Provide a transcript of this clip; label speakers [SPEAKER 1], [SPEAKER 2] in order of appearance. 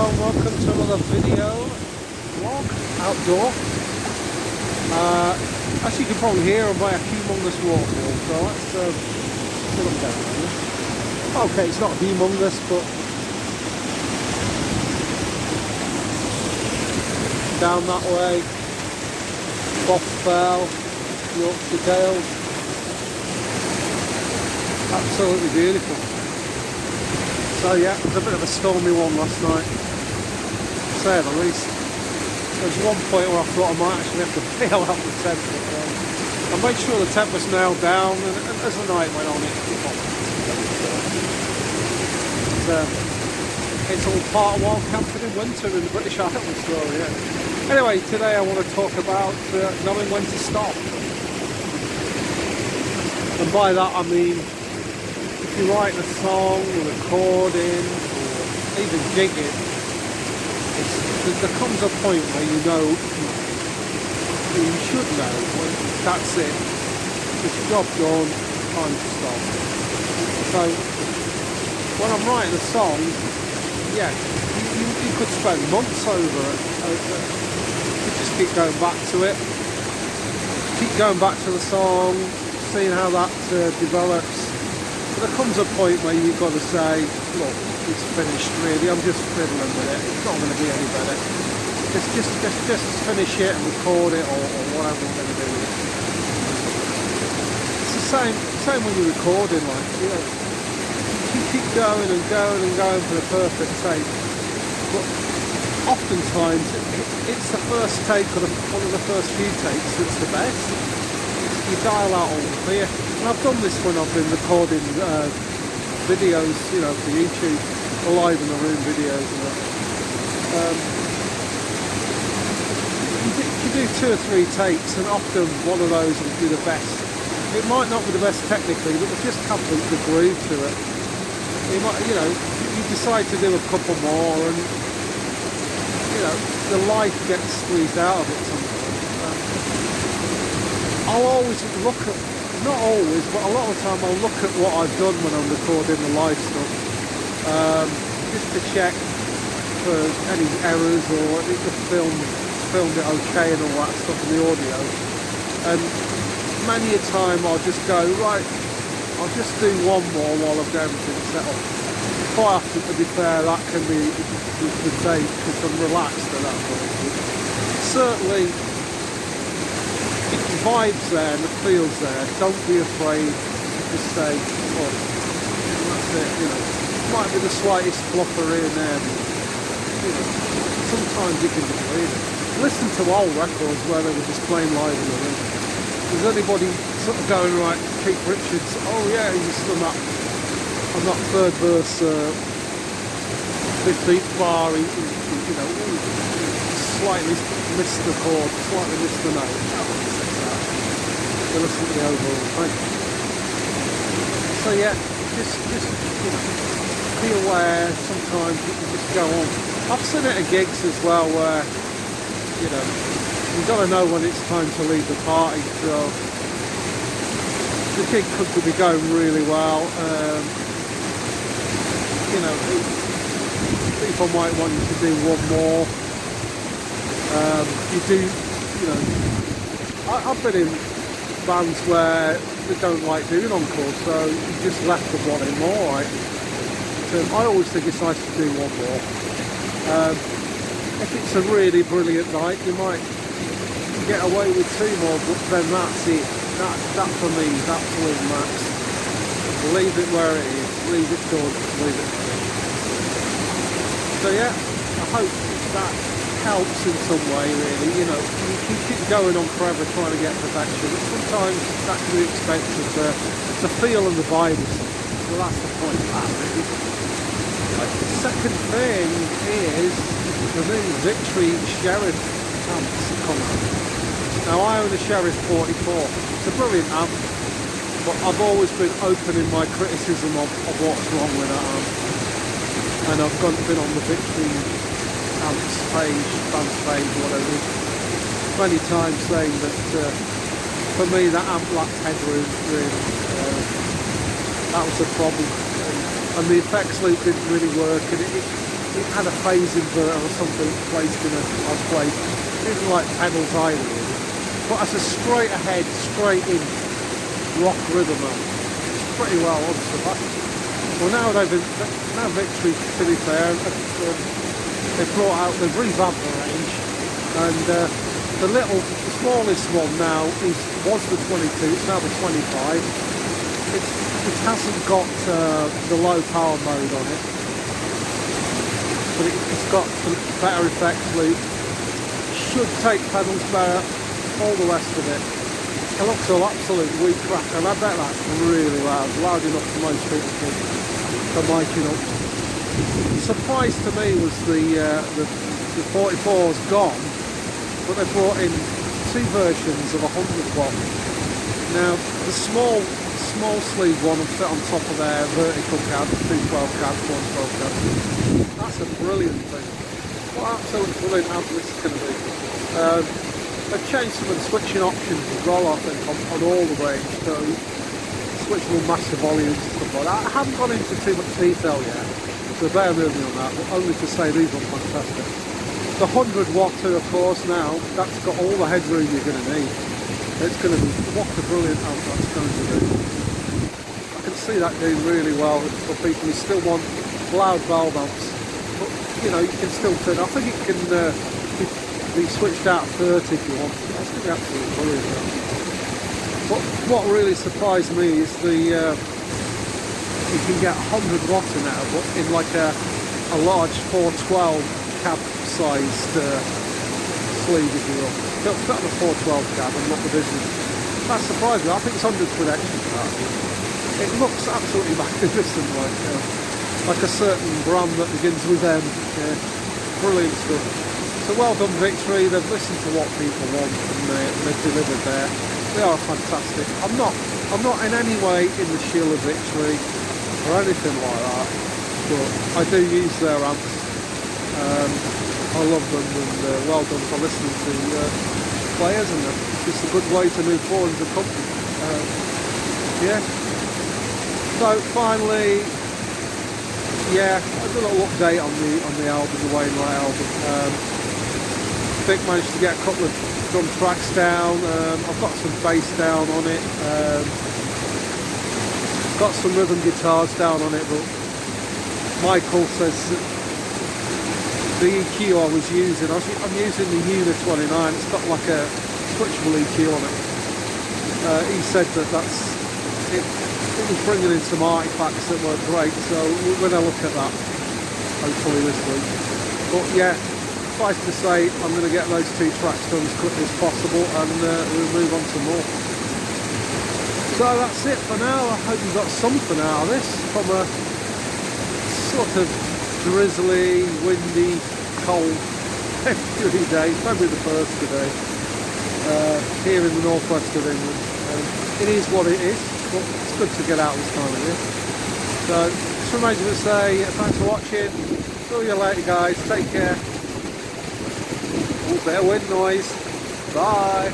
[SPEAKER 1] Hello and welcome to another video vlog outdoor. As you can probably hear, I'm by a humongous waterfall, so let's put them down there. Okay, it's not humongous, but down that way, Bothfell, Yorkshire Dales, absolutely beautiful. So yeah, it was a bit of a stormy one last night, to say the least. There was one point where I thought I might actually have to bail out the tent, but I made sure the tent was nailed down, and as the night went on, it's all part of wild camping in winter in the British Isles, so yeah. Anyway, today I want to talk about knowing when to stop. And by that I mean, if you're writing a song, or recording, or even gigging, there comes a point where you know, you should know, when that's it, it's job done, time to stop. So, when I'm writing a song, yeah, you could spend months over it. You just keep going back to it, keep going back to the song, seeing how that develops. But there comes a point where you've got to say, look, it's finished really, I'm just fiddling with it, it's not going to be any better. Just finish it and record it, or whatever we're going to do with it. It's the same when you're recording, like, you know, you keep going and going and going for the perfect take. But oftentimes, it's the first take, or one of the first few takes that's the best. You dial out all the fear. And I've done this when I've been recording videos, you know, for YouTube, or live in the room videos and that. You do 2 or 3 takes, and often one of those will be the best. It might not be the best technically, but it just have the groove to it. You might, you know, you decide to do a couple more, and you know, the life gets squeezed out of it sometimes. I'll always look at, not always, but a lot of the time I'll look at what I've done when I'm recording the live stuff, just to check for any errors, or if the filmed it okay and all that stuff in the audio. And many a time I'll just go, right, I'll just do one more while I've got everything set up. Quite often, to be fair, that can be the day, because I'm relaxed at that point. But certainly, if the vibe's there and the feel's there, don't be afraid to just say, oh, that's it, you know. It might be the slightest fluffer here and there, but, you know, sometimes you can just leave it. Listen to old records where they were just playing live in the room. Is anybody sort of going, right, Keith Richards, oh yeah, he's just on that third verse, 15th bar, you know, slightly missed the chord, slightly missed the note. Listen to the overall thing. So yeah, just you know, be aware. Sometimes you can just go on. I've seen it at gigs as well, where you know, you've got to know when it's time to leave the party. So the gig could be going really well. You know, people might want you to do one more. You do, you know, I've been in bands where they don't like doing encore, so you just left the one in more, right? So I always think it's nice to do one more. If it's a really brilliant night, you might get away with 2 more, but then that's it. That for me is absolute max. Leave it where it is, leave it done, leave it finished. So yeah, I hope that helps in some way, really. You know, you keep going on forever trying to get perfection. Sometimes that can be expensive to feel and the vibe of something. So that's the point of that, really. The second thing is, for me, Victory Sheriff amps come out. Now I own a Sheriff 44. It's a brilliant amp, but I've always been open in my criticism of what's wrong with that amp. And I've been on the Victory amps page, fans page, whatever, many times saying that for me that amp lacked headroom, really. That was the problem. And the effects loop didn't really work, and it had a phase inverter or something placed in a odd place. It didn't like pedals either really. But as a straight ahead, straight in rock rhythm, it's pretty well on stuff. Well, now Victory, to be fair, they've brought out, they've revamped the range, and the smallest one now was the 22, it's now the 25. It hasn't got the low power mode on it, but it's got better effects loop, should take pedals better, all the rest of it. It looks an absolute weak crack, and I bet that's really loud enough for most people to mic it up. The surprise to me was the 44's gone, but they brought in two versions of 100 watt. Now the small sleeve one will fit on top of their vertical cab, two 12 cabs, one 12 cab. That's a brilliant thing. What absolutely brilliant amp this is going to be. They've changed some of the switching options as well, I think, on all the range, so switchable master volumes and stuff like that. I haven't gone into too much detail yet, so bear with me on that, but only to say these are fantastic. The 100 watt, of course, now, that's got all the headroom you're going to need. It's going to be, what a brilliant amp that's going to do. I can see that doing really well for people who still want loud valve amps, but you know, you can still turn, I think it can be switched out at 30 if you want. That's going to be absolutely brilliant. But what really surprised me is you can get 100 watt in now, but in like a large 412 cab sized sleeve, if you will. Don't put on a 412 cab and not the business. That surprised me. I think it's 100 quid extra for that. It looks absolutely magnificent, like a certain brand that begins with M. Yeah. Brilliant stuff. So well done, Victory. They've listened to what people want and they've delivered there. They are fantastic. I'm not in any way in the shield of Victory or anything like that, but I do use their amps. I love them, and well done for listening to players, and it's just a good way to move forward as a company. Yeah. So finally, yeah, a little update on the album, the Wainwright album. Vic managed to get a couple of drum tracks down. I've got some bass down on it. Got some rhythm guitars down on it, but Michael says the EQ I was using, I'm using the Unit 29, it's got like a switchable EQ on it. He said that it was bringing in some artifacts that weren't great, so we're going to look at that hopefully this week. But yeah, suffice to say, I'm going to get those two tracks done as quickly as possible, and we'll move on to more. So that's it for now. I hope you got something out of this from a sort of drizzly, windy, cold February day, February the 1st today, here in the northwest of England. It is what it is, but it's good to get out this time of year. So just remains to say thanks for watching. See you later, guys. Take care. Oh, bit of wind noise. Bye.